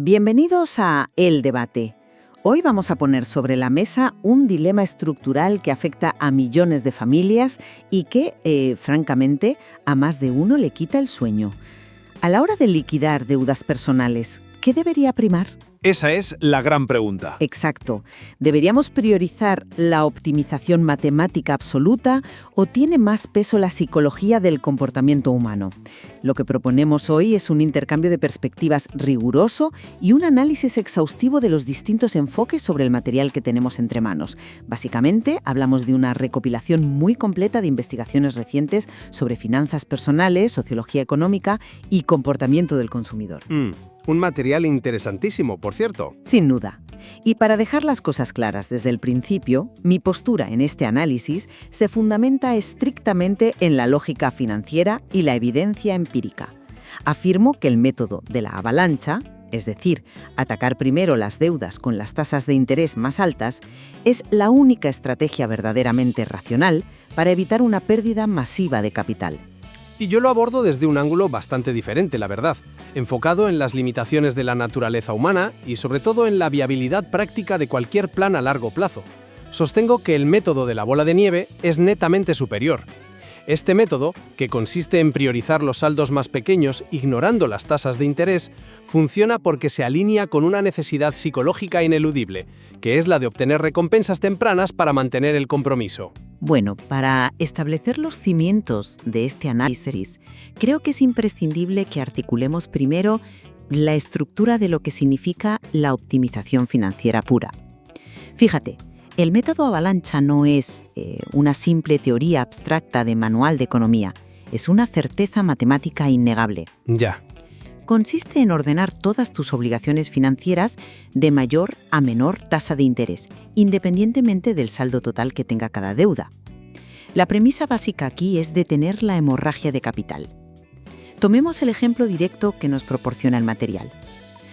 Bienvenidos a El Debate. Hoy vamos a poner sobre la mesa un dilema estructural que afecta a millones de familias y que, francamente, a más de uno le quita el sueño. A la hora de liquidar deudas personales, ¿qué debería primar? Esa es la gran pregunta. Exacto. ¿Deberíamos priorizar la optimización matemática absoluta o tiene más peso la psicología del comportamiento humano? Lo que proponemos hoy es un intercambio de perspectivas riguroso y un análisis exhaustivo de los distintos enfoques sobre el material que tenemos entre manos. Básicamente, hablamos de una recopilación muy completa de investigaciones recientes sobre finanzas personales, sociología económica y comportamiento del consumidor. Un material interesantísimo, por cierto. Sin duda. Y para dejar las cosas claras desde el principio, mi postura en este análisis se fundamenta estrictamente en la lógica financiera y la evidencia empírica. Afirmo que el método de la avalancha, es decir, atacar primero las deudas con las tasas de interés más altas, es la única estrategia verdaderamente racional para evitar una pérdida masiva de capital. Y yo lo abordo desde un ángulo bastante diferente, la verdad, enfocado en las limitaciones de la naturaleza humana y sobre todo en la viabilidad práctica de cualquier plan a largo plazo. Sostengo que el método de la bola de nieve es netamente superior. Este método, que consiste en priorizar los saldos más pequeños ignorando las tasas de interés, funciona porque se alinea con una necesidad psicológica ineludible, que es la de obtener recompensas tempranas para mantener el compromiso. Bueno, para establecer los cimientos de este análisis, creo que es imprescindible que articulemos primero la estructura de lo que significa la optimización financiera pura. Fíjate, el método avalancha no es una simple teoría abstracta de manual de economía, es una certeza matemática innegable. Ya. Consiste en ordenar todas tus obligaciones financieras de mayor a menor tasa de interés, independientemente del saldo total que tenga cada deuda. La premisa básica aquí es detener la hemorragia de capital. Tomemos el ejemplo directo que nos proporciona el material.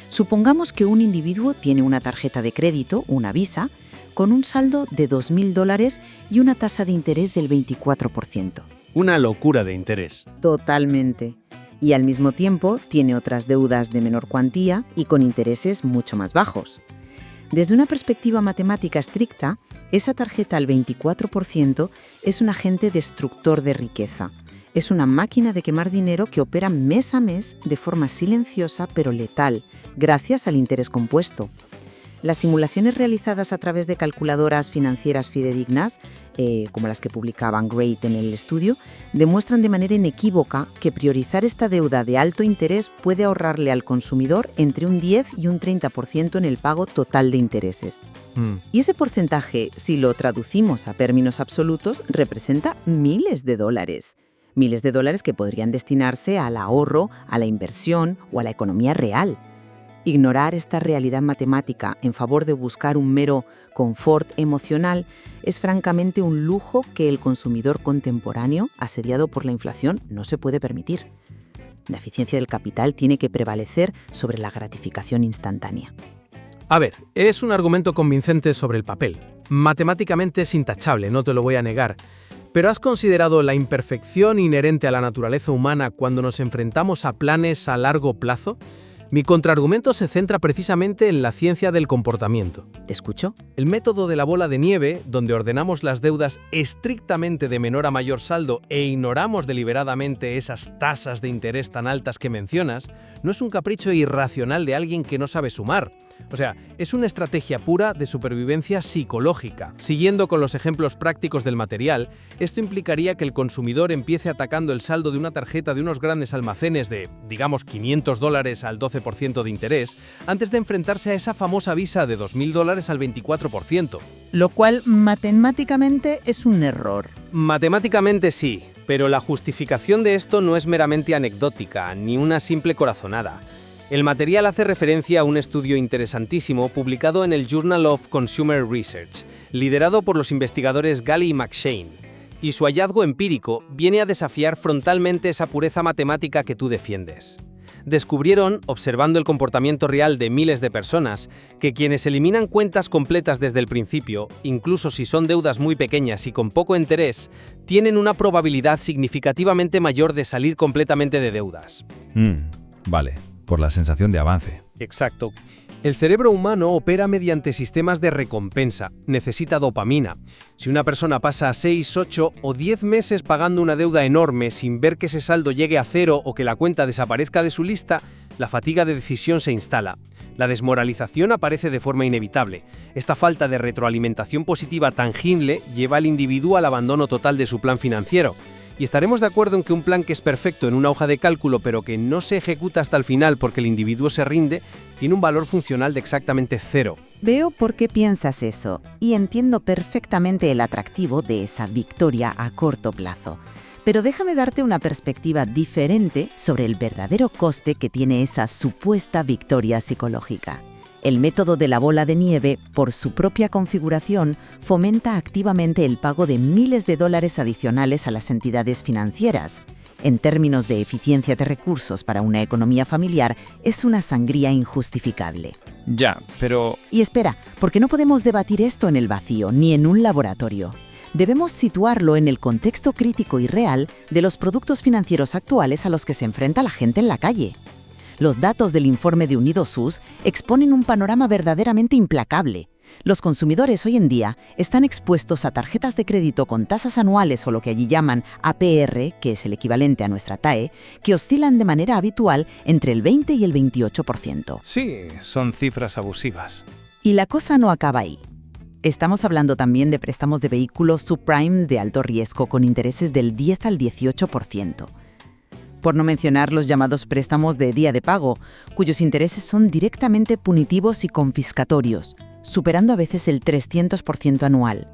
Supongamos que un individuo tiene una tarjeta de crédito, una Visa, con un saldo de $2.000 y una tasa de interés del 24%. Una locura de interés. Totalmente. Y al mismo tiempo tiene otras deudas de menor cuantía y con intereses mucho más bajos. Desde una perspectiva matemática estricta, esa tarjeta al 24% es un agente destructor de riqueza. Es una máquina de quemar dinero que opera mes a mes de forma silenciosa pero letal, gracias al interés compuesto. Las simulaciones realizadas a través de calculadoras financieras fidedignas, como las que publicaba Great en el estudio, demuestran de manera inequívoca que priorizar esta deuda de alto interés puede ahorrarle al consumidor entre un 10 y un 30% en el pago total de intereses. Y ese porcentaje, si lo traducimos a términos absolutos, representa miles de dólares. Miles de dólares que podrían destinarse al ahorro, a la inversión o a la economía real. Ignorar esta realidad matemática en favor de buscar un mero confort emocional es francamente un lujo que el consumidor contemporáneo, asediado por la inflación, no se puede permitir. La eficiencia del capital tiene que prevalecer sobre la gratificación instantánea. A ver, es un argumento convincente sobre el papel. Matemáticamente es intachable, no te lo voy a negar. ¿Pero has considerado la imperfección inherente a la naturaleza humana cuando nos enfrentamos a planes a largo plazo? Mi contraargumento se centra precisamente en la ciencia del comportamiento. ¿Te escucho? El método de la bola de nieve, donde ordenamos las deudas estrictamente de menor a mayor saldo e ignoramos deliberadamente esas tasas de interés tan altas que mencionas, no es un capricho irracional de alguien que no sabe sumar. O sea, es una estrategia pura de supervivencia psicológica. Siguiendo con los ejemplos prácticos del material, esto implicaría que el consumidor empiece atacando el saldo de una tarjeta de unos grandes almacenes de, digamos, $500 al 12% de interés, antes de enfrentarse a esa famosa Visa de $2.000 al 24%. Lo cual matemáticamente es un error. Matemáticamente sí, pero la justificación de esto no es meramente anecdótica, ni una simple corazonada. El material hace referencia a un estudio interesantísimo publicado en el Journal of Consumer Research, liderado por los investigadores Galley y McShane, y su hallazgo empírico viene a desafiar frontalmente esa pureza matemática que tú defiendes. Descubrieron, observando el comportamiento real de miles de personas, que quienes eliminan cuentas completas desde el principio, incluso si son deudas muy pequeñas y con poco interés, tienen una probabilidad significativamente mayor de salir completamente de deudas. Vale. Por la sensación de avance. Exacto. El cerebro humano opera mediante sistemas de recompensa, necesita dopamina. Si una persona pasa 6, 8 o 10 meses pagando una deuda enorme sin ver que ese saldo llegue a cero o que la cuenta desaparezca de su lista, la fatiga de decisión se instala. La desmoralización aparece de forma inevitable. Esta falta de retroalimentación positiva tangible lleva al individuo al abandono total de su plan financiero. Y estaremos de acuerdo en que un plan que es perfecto en una hoja de cálculo pero que no se ejecuta hasta el final porque el individuo se rinde, tiene un valor funcional de exactamente cero. Veo por qué piensas eso y entiendo perfectamente el atractivo de esa victoria a corto plazo. Pero déjame darte una perspectiva diferente sobre el verdadero coste que tiene esa supuesta victoria psicológica. El método de la bola de nieve, por su propia configuración, fomenta activamente el pago de miles de dólares adicionales a las entidades financieras. En términos de eficiencia de recursos para una economía familiar, es una sangría injustificable. Ya, pero... Y espera, porque no podemos debatir esto en el vacío, ni en un laboratorio. Debemos situarlo en el contexto crítico y real de los productos financieros actuales a los que se enfrenta la gente en la calle. Los datos del informe de UnidosUS exponen un panorama verdaderamente implacable. Los consumidores hoy en día están expuestos a tarjetas de crédito con tasas anuales o lo que allí llaman APR, que es el equivalente a nuestra TAE, que oscilan de manera habitual entre el 20 y el 28%. Sí, son cifras abusivas. Y la cosa no acaba ahí. Estamos hablando también de préstamos de vehículos subprimes de alto riesgo con intereses del 10 al 18%. Por no mencionar los llamados préstamos de día de pago, cuyos intereses son directamente punitivos y confiscatorios, superando a veces el 300% anual.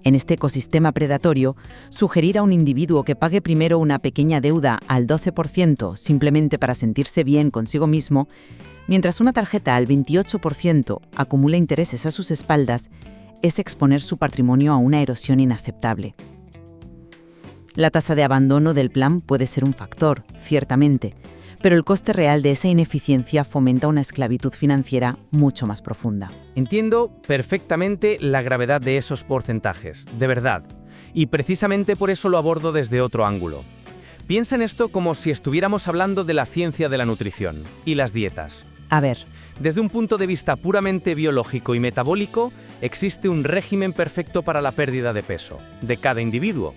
En este ecosistema predatorio, sugerir a un individuo que pague primero una pequeña deuda al 12% simplemente para sentirse bien consigo mismo, mientras una tarjeta al 28% acumula intereses a sus espaldas, es exponer su patrimonio a una erosión inaceptable. La tasa de abandono del plan puede ser un factor, ciertamente, pero el coste real de esa ineficiencia fomenta una esclavitud financiera mucho más profunda. Entiendo perfectamente la gravedad de esos porcentajes, de verdad, y precisamente por eso lo abordo desde otro ángulo. Piensa en esto como si estuviéramos hablando de la ciencia de la nutrición y las dietas. A ver, Desde un punto de vista puramente biológico y metabólico, existe un régimen perfecto para la pérdida de peso, de cada individuo.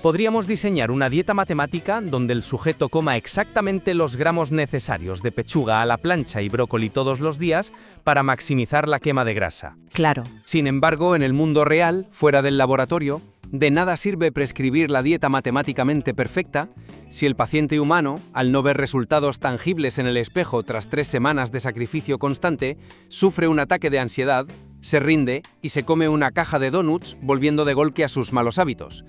Podríamos diseñar una dieta matemática donde el sujeto coma exactamente los gramos necesarios de pechuga a la plancha y brócoli todos los días para maximizar la quema de grasa. claro, Sin embargo, en el mundo real, fuera del laboratorio, de nada sirve prescribir la dieta matemáticamente perfecta si el paciente humano, al no ver resultados tangibles en el espejo tras 3 semanas de sacrificio constante, sufre un ataque de ansiedad, se rinde y se come una caja de donuts volviendo de golpe a sus malos hábitos.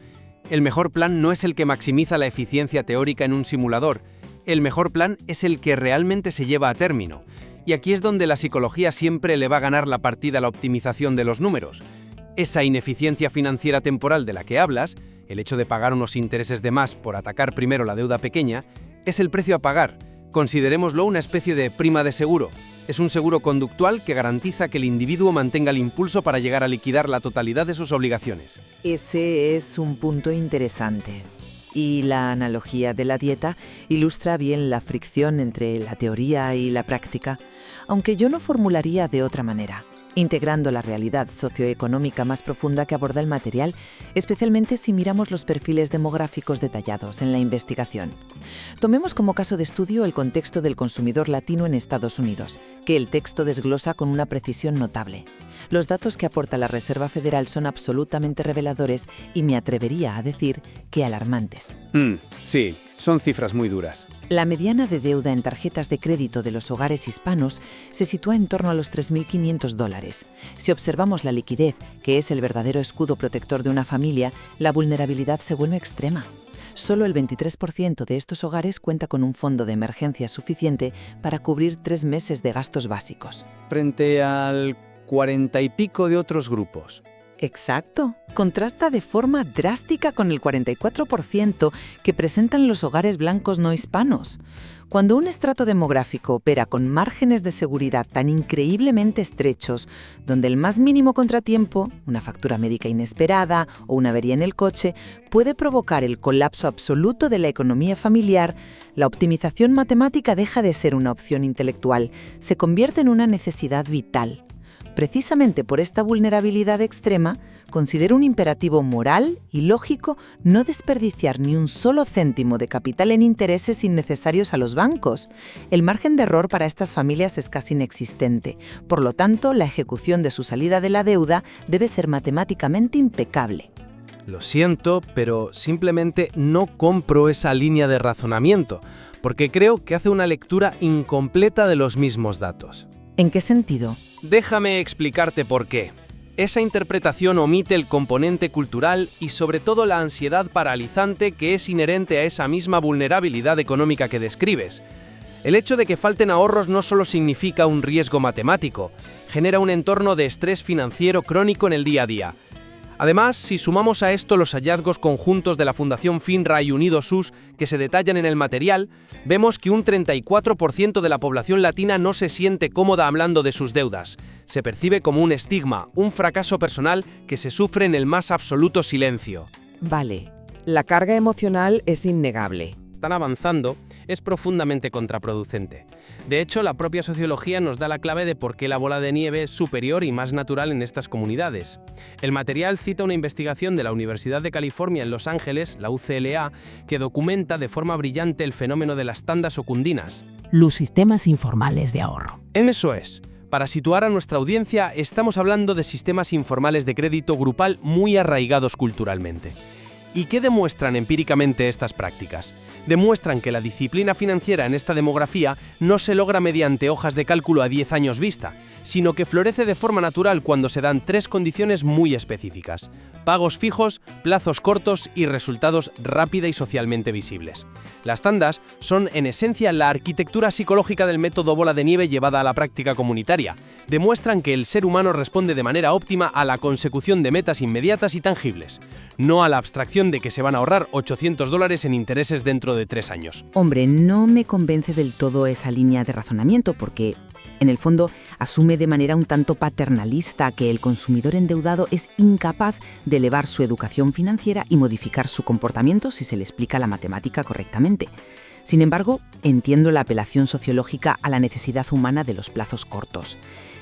El mejor plan no es el que maximiza la eficiencia teórica en un simulador, el mejor plan es el que realmente se lleva a término. Y aquí es donde la psicología siempre le va a ganar la partida a la optimización de los números. Esa ineficiencia financiera temporal de la que hablas, el hecho de pagar unos intereses de más por atacar primero la deuda pequeña, es el precio a pagar. Considerémoslo una especie de prima de seguro. Es un seguro conductual que garantiza que el individuo mantenga el impulso para llegar a liquidar la totalidad de sus obligaciones. Ese es un punto interesante. Y la analogía de la dieta ilustra bien la fricción entre la teoría y la práctica, aunque yo no formularía de otra manera, integrando la realidad socioeconómica más profunda que aborda el material, especialmente si miramos los perfiles demográficos detallados en la investigación. Tomemos como caso de estudio el contexto del consumidor latino en Estados Unidos, que el texto desglosa con una precisión notable. Los datos que aporta la Reserva Federal son absolutamente reveladores y me atrevería a decir que alarmantes. Sí, son cifras muy duras. La mediana de deuda en tarjetas de crédito de los hogares hispanos se sitúa en torno a los $3.500. Si observamos la liquidez, que es el verdadero escudo protector de una familia, la vulnerabilidad se vuelve extrema. Solo el 23% de estos hogares cuenta con un fondo de emergencia suficiente para cubrir 3 meses de gastos básicos. Frente al 40 y pico de otros grupos. Exacto. Contrasta de forma drástica con el 44% que presentan los hogares blancos no hispanos. Cuando un estrato demográfico opera con márgenes de seguridad tan increíblemente estrechos, donde el más mínimo contratiempo, una factura médica inesperada o una avería en el coche, puede provocar el colapso absoluto de la economía familiar, la optimización matemática deja de ser una opción intelectual, se convierte en una necesidad vital. Precisamente por esta vulnerabilidad extrema, considero un imperativo moral y lógico no desperdiciar ni un solo céntimo de capital en intereses innecesarios a los bancos. El margen de error para estas familias es casi inexistente. Por lo tanto, la ejecución de su salida de la deuda debe ser matemáticamente impecable. Lo siento, pero simplemente no compro esa línea de razonamiento, porque creo que hace una lectura incompleta de los mismos datos. ¿En qué sentido? Déjame explicarte por qué. Esa interpretación omite el componente cultural y sobre todo la ansiedad paralizante que es inherente a esa misma vulnerabilidad económica que describes. El hecho de que falten ahorros no solo significa un riesgo matemático, genera un entorno de estrés financiero crónico en el día a día. Además, si sumamos a esto los hallazgos conjuntos de la Fundación FINRA y Unidos US que se detallan en el material, vemos que un 34% de la población latina no se siente cómoda hablando de sus deudas. Se percibe como un estigma, un fracaso personal que se sufre en el más absoluto silencio. Vale, la carga emocional es innegable. Están avanzando, es profundamente contraproducente. De hecho, la propia sociología nos da la clave de por qué la bola de nieve es superior y más natural en estas comunidades. El material cita una investigación de la Universidad de California en Los Ángeles, la UCLA, que documenta de forma brillante el fenómeno de las tandas ocundinas. Los sistemas informales de ahorro. Eso es. Para situar a nuestra audiencia, estamos hablando de sistemas informales de crédito grupal muy arraigados culturalmente. ¿Y qué demuestran empíricamente estas prácticas? Demuestran que la disciplina financiera en esta demografía no se logra mediante hojas de cálculo a 10 años vista, sino que florece de forma natural cuando se dan 3 condiciones muy específicas: pagos fijos, plazos cortos y resultados rápida y socialmente visibles. Las tandas son en esencia la arquitectura psicológica del método bola de nieve llevada a la práctica comunitaria. Demuestran que el ser humano responde de manera óptima a la consecución de metas inmediatas y tangibles, no a la abstracción de que se van a ahorrar $800 en intereses dentro de 3 años. Hombre, no me convence del todo esa línea de razonamiento porque, en el fondo, asume de manera un tanto paternalista que el consumidor endeudado es incapaz de elevar su educación financiera y modificar su comportamiento si se le explica la matemática correctamente. Sin embargo, entiendo la apelación sociológica a la necesidad humana de los plazos cortos.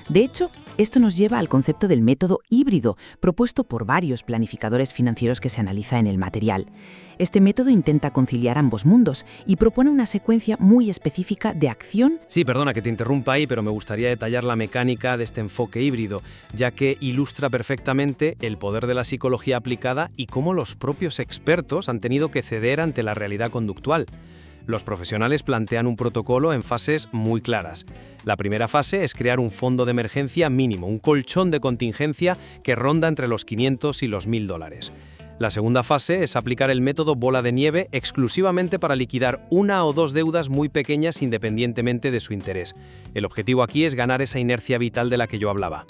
De hecho, esto nos lleva al concepto del método híbrido, propuesto por varios planificadores financieros que se analiza en el material. Este método intenta conciliar ambos mundos y propone una secuencia muy específica de acción. Sí, perdona que te interrumpa ahí, pero me gustaría detallar la mecánica de este enfoque híbrido, ya que ilustra perfectamente el poder de la psicología aplicada y cómo los propios expertos han tenido que ceder ante la realidad conductual. Los profesionales plantean un protocolo en fases muy claras. La primera fase es crear un fondo de emergencia mínimo, un colchón de contingencia que ronda entre los $500 y los $1.000. La segunda fase es aplicar el método bola de nieve exclusivamente para liquidar 1 o 2 deudas muy pequeñas independientemente de su interés. El objetivo aquí es ganar esa inercia vital de la que yo hablaba.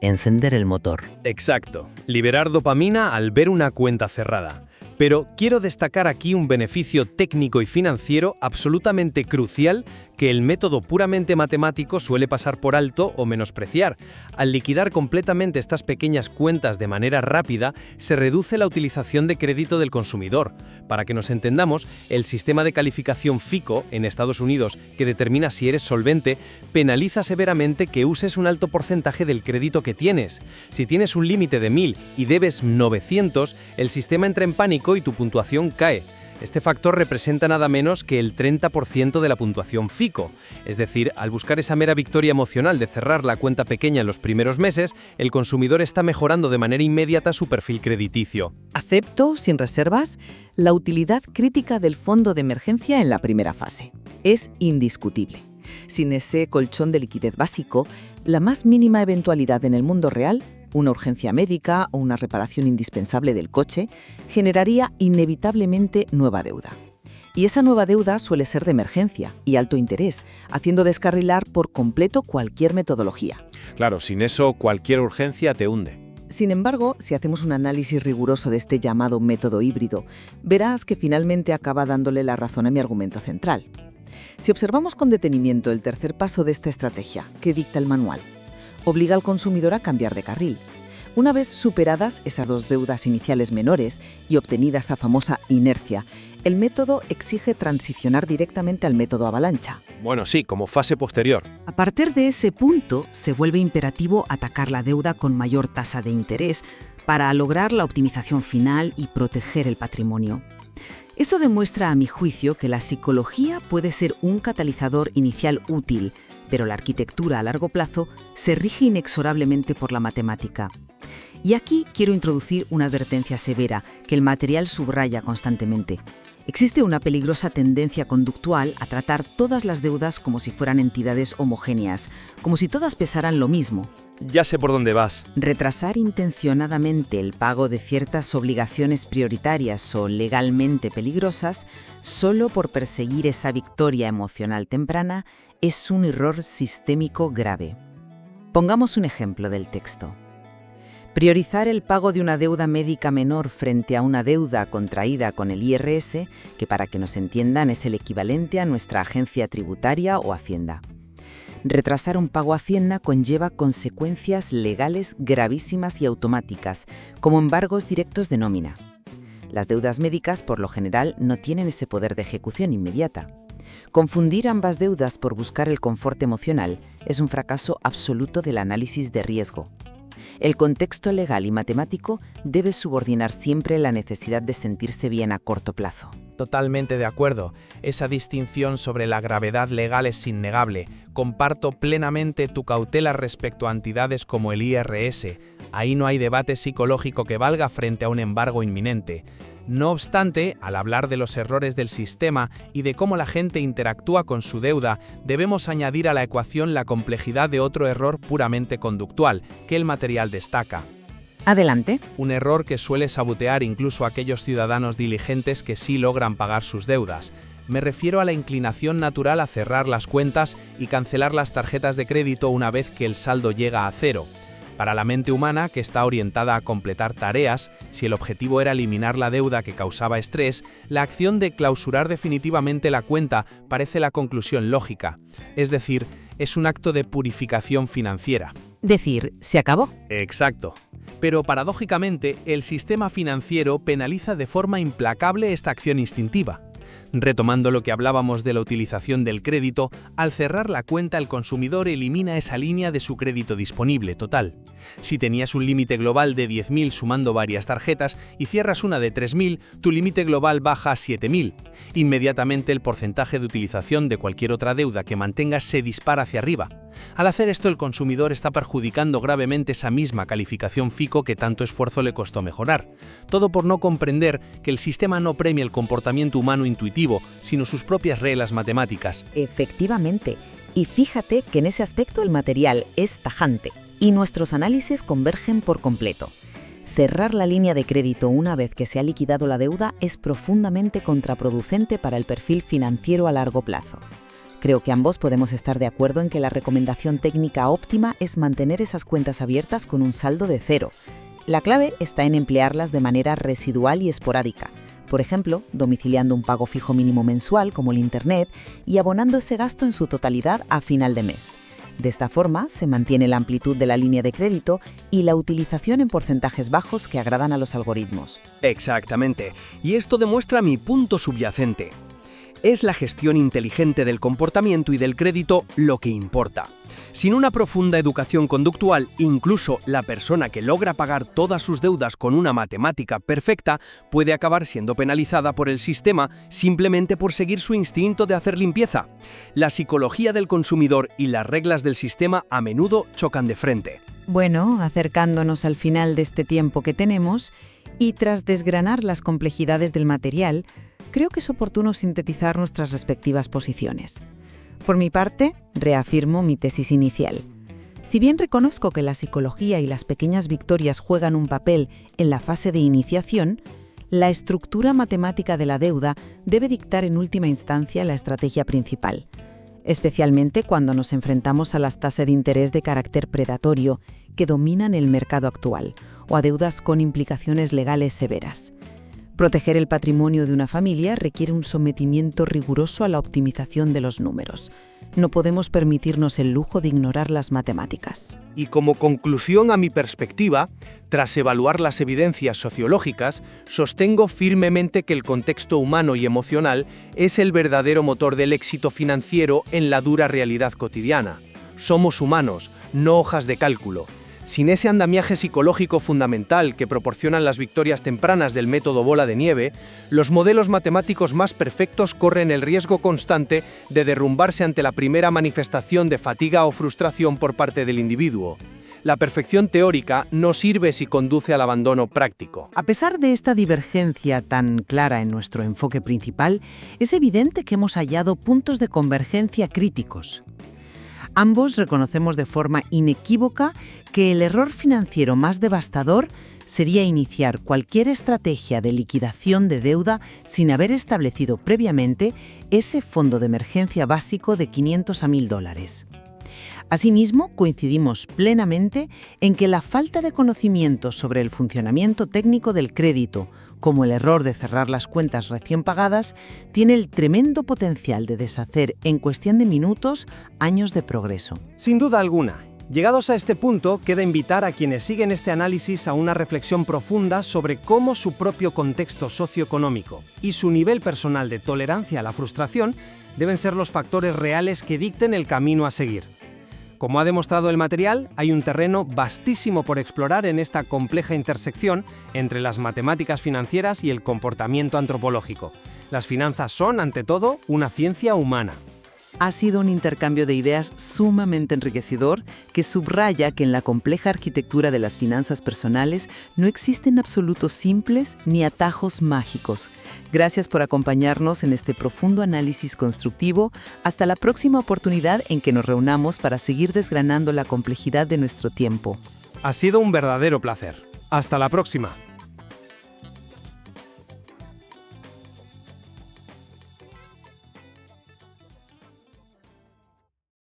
Encender el motor. Exacto, liberar dopamina al ver una cuenta cerrada. Pero quiero destacar aquí un beneficio técnico y financiero absolutamente crucial que el método puramente matemático suele pasar por alto o menospreciar. Al liquidar completamente estas pequeñas cuentas de manera rápida, se reduce la utilización de crédito del consumidor. Para que nos entendamos, el sistema de calificación FICO en Estados Unidos, que determina si eres solvente, penaliza severamente que uses un alto porcentaje del crédito que tienes. Si tienes un límite de 1.000 y debes 900, el sistema entra en pánico y tu puntuación cae. Este factor representa nada menos que el 30% de la puntuación FICO. Es decir, al buscar esa mera victoria emocional de cerrar la cuenta pequeña en los primeros meses, el consumidor está mejorando de manera inmediata su perfil crediticio. Acepto, sin reservas, la utilidad crítica del fondo de emergencia en la primera fase. Es indiscutible. Sin ese colchón de liquidez básico, la más mínima eventualidad en el mundo real, una urgencia médica o una reparación indispensable del coche, generaría inevitablemente nueva deuda. Y esa nueva deuda suele ser de emergencia y alto interés, haciendo descarrilar por completo cualquier metodología. Claro, sin eso cualquier urgencia te hunde. Sin embargo, si hacemos un análisis riguroso de este llamado método híbrido, verás que finalmente acaba dándole la razón a mi argumento central. Si observamos con detenimiento el tercer paso de esta estrategia, que dicta el manual, obliga al consumidor a cambiar de carril. Una vez superadas esas dos deudas iniciales menores y obtenida esa famosa inercia, el método exige transicionar directamente al método avalancha. Bueno, sí, como fase posterior. A partir de ese punto, se vuelve imperativo atacar la deuda con mayor tasa de interés para lograr la optimización final y proteger el patrimonio. Esto demuestra, a mi juicio, que la psicología puede ser un catalizador inicial útil, pero la arquitectura a largo plazo se rige inexorablemente por la matemática. Y aquí quiero introducir una advertencia severa que el material subraya constantemente. Existe una peligrosa tendencia conductual a tratar todas las deudas como si fueran entidades homogéneas, como si todas pesaran lo mismo. Ya sé por dónde vas. Retrasar intencionadamente el pago de ciertas obligaciones prioritarias o legalmente peligrosas solo por perseguir esa victoria emocional temprana es un error sistémico grave. Pongamos un ejemplo del texto. Priorizar el pago de una deuda médica menor frente a una deuda contraída con el IRS, que para que nos entiendan es el equivalente a nuestra agencia tributaria o Hacienda. Retrasar un pago a Hacienda conlleva consecuencias legales gravísimas y automáticas, como embargos directos de nómina. Las deudas médicas, por lo general, no tienen ese poder de ejecución inmediata. Confundir ambas deudas por buscar el confort emocional es un fracaso absoluto del análisis de riesgo. El contexto legal y matemático debe subordinar siempre la necesidad de sentirse bien a corto plazo. Totalmente de acuerdo. Esa distinción sobre la gravedad legal es innegable. Comparto plenamente tu cautela respecto a entidades como el IRS. Ahí no hay debate psicológico que valga frente a un embargo inminente. No obstante, al hablar de los errores del sistema y de cómo la gente interactúa con su deuda, debemos añadir a la ecuación la complejidad de otro error puramente conductual, que el material destaca. Adelante. Un error que suele sabotear incluso a aquellos ciudadanos diligentes que sí logran pagar sus deudas. Me refiero a la inclinación natural a cerrar las cuentas y cancelar las tarjetas de crédito una vez que el saldo llega a cero. Para la mente humana, que está orientada a completar tareas, si el objetivo era eliminar la deuda que causaba estrés, la acción de clausurar definitivamente la cuenta parece la conclusión lógica. Es decir, es un acto de purificación financiera. Decir, se acabó. Exacto. Pero paradójicamente, el sistema financiero penaliza de forma implacable esta acción instintiva. Retomando lo que hablábamos de la utilización del crédito, al cerrar la cuenta el consumidor elimina esa línea de su crédito disponible total. Si tenías un límite global de 10.000 sumando varias tarjetas y cierras una de 3.000, tu límite global baja a 7.000. Inmediatamente el porcentaje de utilización de cualquier otra deuda que mantengas se dispara hacia arriba. Al hacer esto, el consumidor está perjudicando gravemente esa misma calificación FICO que tanto esfuerzo le costó mejorar. Todo por no comprender que el sistema no premia el comportamiento humano intuitivo, sino sus propias reglas matemáticas. Efectivamente. Y fíjate que en ese aspecto el material es tajante y nuestros análisis convergen por completo. Cerrar la línea de crédito una vez que se ha liquidado la deuda es profundamente contraproducente para el perfil financiero a largo plazo. Creo que ambos podemos estar de acuerdo en que la recomendación técnica óptima es mantener esas cuentas abiertas con un saldo de cero. La clave está en emplearlas de manera residual y esporádica. Por ejemplo, domiciliando un pago fijo mínimo mensual como el Internet y abonando ese gasto en su totalidad a final de mes. De esta forma, se mantiene la amplitud de la línea de crédito y la utilización en porcentajes bajos que agradan a los algoritmos. Exactamente. Y esto demuestra mi punto subyacente. Es la gestión inteligente del comportamiento y del crédito lo que importa. Sin una profunda educación conductual, incluso la persona que logra pagar todas sus deudas con una matemática perfecta puede acabar siendo penalizada por el sistema simplemente por seguir su instinto de hacer limpieza. La psicología del consumidor y las reglas del sistema a menudo chocan de frente. Bueno, acercándonos al final de este tiempo que tenemos y tras desgranar las complejidades del material, creo que es oportuno sintetizar nuestras respectivas posiciones. Por mi parte, reafirmo mi tesis inicial. Si bien reconozco que la psicología y las pequeñas victorias juegan un papel en la fase de iniciación, la estructura matemática de la deuda debe dictar en última instancia la estrategia principal. especialmente cuando nos enfrentamos a las tasas de interés de carácter predatorio que dominan el mercado actual o a deudas con implicaciones legales severas. Proteger el patrimonio de una familia requiere un sometimiento riguroso a la optimización de los números. No podemos permitirnos el lujo de ignorar las matemáticas. Y como conclusión a mi perspectiva, tras evaluar las evidencias sociológicas, sostengo firmemente que el contexto humano y emocional es el verdadero motor del éxito financiero en la dura realidad cotidiana. Somos humanos, no hojas de cálculo. Sin ese andamiaje psicológico fundamental que proporcionan las victorias tempranas del método bola de nieve, los modelos matemáticos más perfectos corren el riesgo constante de derrumbarse ante la primera manifestación de fatiga o frustración por parte del individuo. La perfección teórica no sirve si conduce al abandono práctico. A pesar de esta divergencia tan clara en nuestro enfoque principal, es evidente que hemos hallado puntos de convergencia críticos. Ambos reconocemos de forma inequívoca que el error financiero más devastador sería iniciar cualquier estrategia de liquidación de deuda sin haber establecido previamente ese fondo de emergencia básico de $500 a $1.000. Asimismo, coincidimos plenamente en que la falta de conocimiento sobre el funcionamiento técnico del crédito, como el error de cerrar las cuentas recién pagadas, tiene el tremendo potencial de deshacer en cuestión de minutos años de progreso. Sin duda alguna. Llegados a este punto, queda invitar a quienes siguen este análisis a una reflexión profunda sobre cómo su propio contexto socioeconómico y su nivel personal de tolerancia a la frustración deben ser los factores reales que dicten el camino a seguir. Como ha demostrado el material, hay un terreno vastísimo por explorar en esta compleja intersección entre las matemáticas financieras y el comportamiento antropológico. Las finanzas son, ante todo, una ciencia humana. Ha sido un intercambio de ideas sumamente enriquecedor que subraya que en la compleja arquitectura de las finanzas personales no existen absolutos simples ni atajos mágicos. Gracias por acompañarnos en este profundo análisis constructivo. Hasta la próxima oportunidad en que nos reunamos para seguir desgranando la complejidad de nuestro tiempo. Ha sido un verdadero placer. Hasta la próxima.